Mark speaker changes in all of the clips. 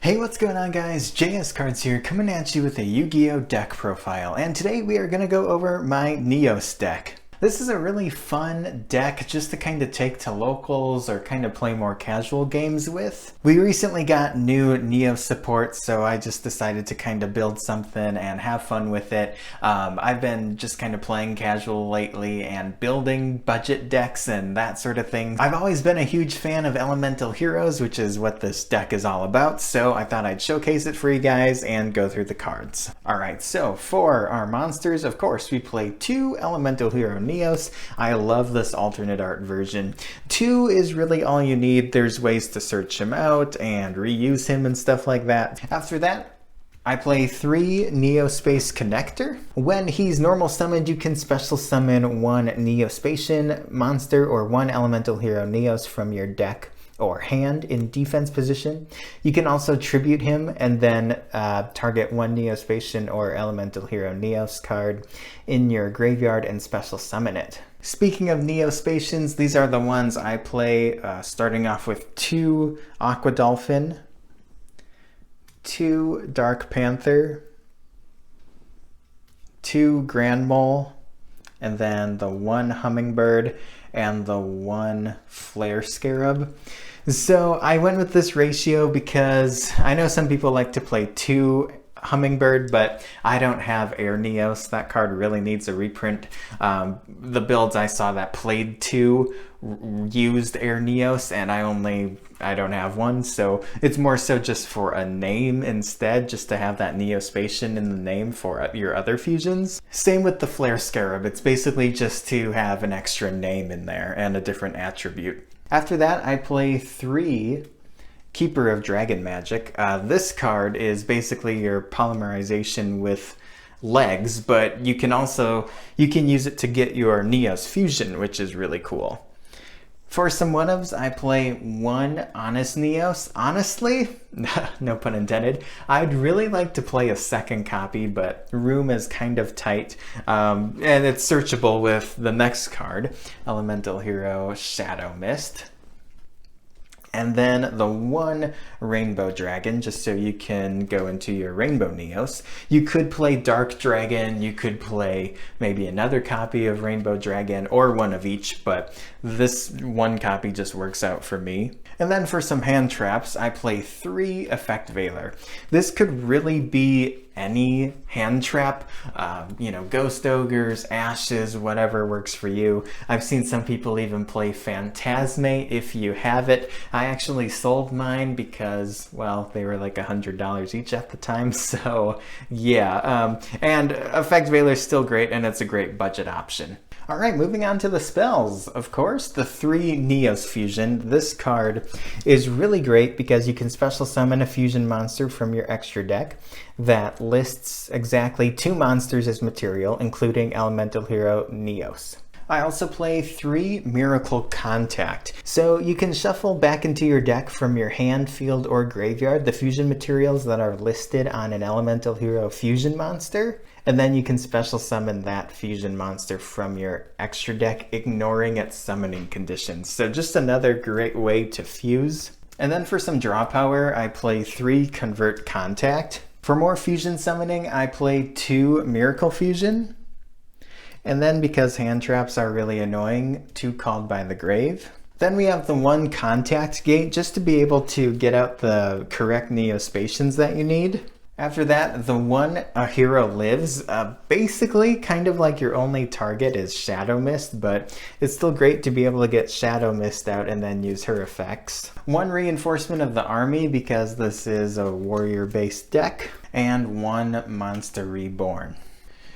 Speaker 1: Hey, what's going on guys? JS Cards here, coming at you with a Yu-Gi-Oh! Deck profile, and today we are going to go over my Neos deck. This is a really fun deck just to kind of take to locals or kind of play more casual games with. We recently got new Neos support, so I just decided to kind of build something and have fun with it. I've been just kind of playing casual lately and building budget decks and that sort of thing. I've always been a huge fan of Elemental Heroes, which is what this deck is all about, so I thought I'd showcase it for you guys and go through the cards. Alright, so for our monsters, of course, we play 2 Elemental Hero Neos. I love this alternate art version. 2 is really all you need. There's ways to search him out and reuse him and stuff like that. After that, I play 3 Neospace Connector. When he's normal summoned, you can special summon 1 Neospatian monster or 1 Elemental Hero Neos from your deck or hand in defense position. You can also tribute him and then target 1 Neospatian or Elemental Hero Neos card in your graveyard and special summon it. Speaking of Neospatians, these are the ones I play, starting off with 2 Aqua Dolphin, 2 Dark Panther, 2 Grand Mole, and then the 1 Hummingbird and the 1 Flare Scarab. So I went with this ratio because I know some people like to play 2 Hummingbird, but I don't have Air Neos. That card really needs a reprint. The builds I saw that played 2 used Air Neos, and I don't have one, so it's more so just for a name instead, just to have that Neospatian in the name for your other fusions. Same with the Flare Scarab. It's basically just to have an extra name in there and a different attribute. After that, I play 3 Keeper of Dragon Magic. This card is basically your polymerization with legs, but you can use it to get your Neos fusion, which is really cool. For some one-ofs, I play 1 Honest Neos. Honestly, no pun intended, I'd really like to play a second copy, but room is kind of tight, and it's searchable with the next card, Elemental Hero Shadow Mist. And then the 1 Rainbow Dragon, just so you can go into your Rainbow Neos. You could play Dark Dragon, you could play maybe another copy of Rainbow Dragon, or one of each, but this 1 copy just works out for me. And then for some hand traps, I play 3 Effect Veiler. This could really be any hand trap, you know, Ghost Ogres, Ashes, whatever works for you. I've seen some people even play Phantasmate if you have it. I actually sold mine because, well, they were like $100 each at the time, so yeah. And Effect Veiler is still great, and it's a great budget option. Alright, moving on to the spells. Of course, the 3 Neos Fusion. This card is really great because you can special summon a fusion monster from your extra deck that lists exactly 2 monsters as material, including Elemental Hero Neos. I also play 3 Miracle Contact. So you can shuffle back into your deck from your hand, field, or graveyard the fusion materials that are listed on an Elemental Hero fusion monster, and then you can special summon that fusion monster from your extra deck, ignoring its summoning conditions. So just another great way to fuse. And then for some draw power, I play 3 Convert Contact. For more fusion summoning, I play 2 Miracle Fusion. And then because hand traps are really annoying, 2 Called by the Grave. Then we have the 1 Contact Gate, just to be able to get out the correct Neospatians that you need. After that, the 1 A Hero Lives, basically kind of like your only target is Shadow Mist, but it's still great to be able to get Shadow Mist out and then use her effects. 1 Reinforcement of the Army, because this is a warrior-based deck, and 1 Monster Reborn.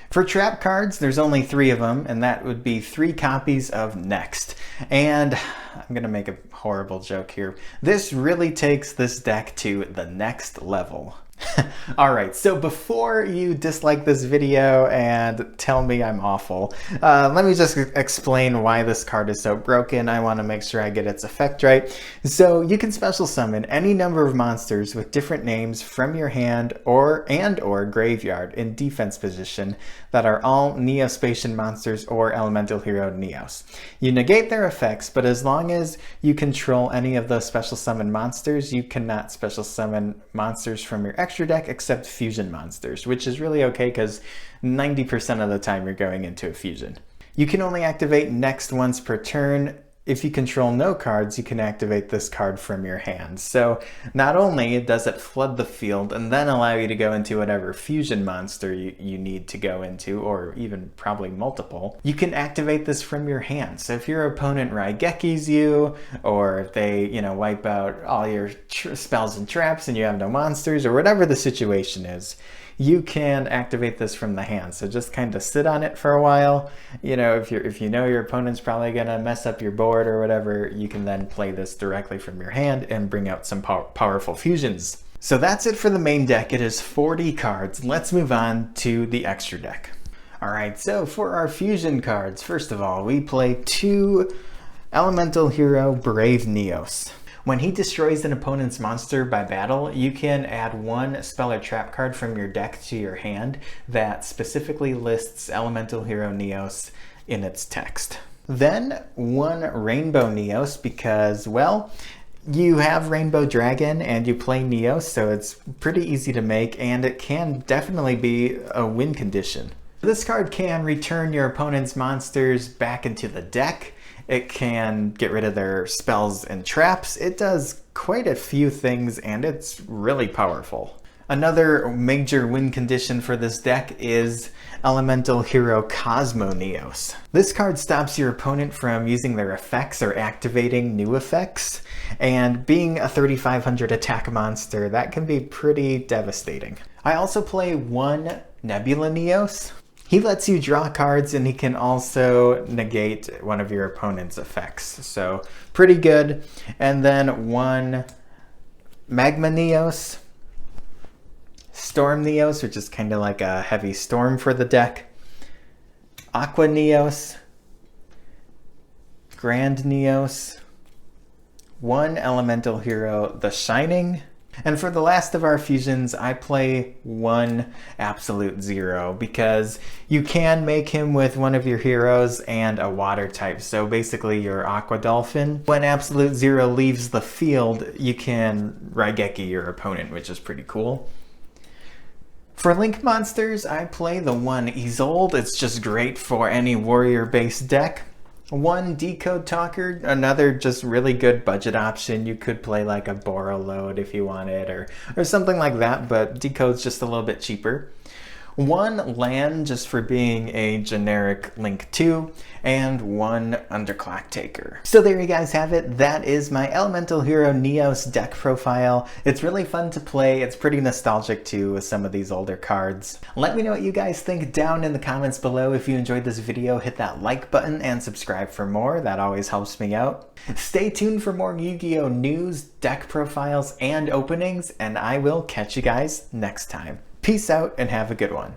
Speaker 1: For trap cards, there's only 3 of them, and that would be 3 copies of Next. And I'm gonna make a horrible joke here. This really takes this deck to the next level. Alright, so before you dislike this video and tell me I'm awful, let me just explain why this card is so broken. I want to make sure I get its effect right. So you can special summon any number of monsters with different names from your hand or graveyard in defense position that are all Neospatian monsters or Elemental Hero Neos. You negate their effects, but as long as you control any of those special summon monsters, you cannot special summon monsters from your extra deck except fusion monsters, which is really okay because 90% of the time you're going into a fusion. You can only activate next once per turn. If you control no cards, you can activate this card from your hand. So not only does it flood the field and then allow you to go into whatever fusion monster you need to go into, or even probably multiple, you can activate this from your hand. So if your opponent Raigekis you, or if they, wipe out all your spells and traps and you have no monsters, or whatever the situation is, you can activate this from the hand. So just kind of sit on it for a while. If you know your opponent's probably gonna mess up your board or whatever, you can then play this directly from your hand and bring out some powerful fusions. So that's it for the main deck. It is 40 cards. Let's move on to the extra deck. All right, so for our fusion cards, first of all, we play 2 Elemental Hero Brave Neos. When he destroys an opponent's monster by battle, you can add 1 spell or trap card from your deck to your hand that specifically lists Elemental Hero Neos in its text. Then 1 Rainbow Neos because, well, you have Rainbow Dragon and you play Neos, so it's pretty easy to make and it can definitely be a win condition. This card can return your opponent's monsters back into the deck. It can get rid of their spells and traps. It does quite a few things and it's really powerful. Another major win condition for this deck is Elemental Hero Cosmo Neos. This card stops your opponent from using their effects or activating new effects, and being a 3500 attack monster, that can be pretty devastating. I also play 1 Nebula Neos. He lets you draw cards and he can also negate one of your opponent's effects. So pretty good. And then 1 Magma Neos, Storm Neos, which is kind of like a heavy storm for the deck, Aqua Neos, Grand Neos, 1 Elemental Hero The Shining. And for the last of our fusions, I play 1 Absolute Zero because you can make him with one of your heroes and a water type. So basically your Aqua Dolphin. When Absolute Zero leaves the field, you can Raigeki your opponent, which is pretty cool. For Link monsters, I play the 1 Isolde. It's just great for any warrior-based deck. 1 Decode Talker, another just really good budget option. You could play like a Borreload if you wanted, or something like that, but Decode's just a little bit cheaper. 1 Lan, just for being a generic Link 2, and 1 Underclock Taker. So there you guys have it. That is my Elemental Hero Neos deck profile. It's really fun to play. It's pretty nostalgic too with some of these older cards. Let me know what you guys think down in the comments below. If you enjoyed this video, hit that like button and subscribe for more. That always helps me out. Stay tuned for more Yu-Gi-Oh! News, deck profiles, and openings, and I will catch you guys next time. Peace out and have a good one.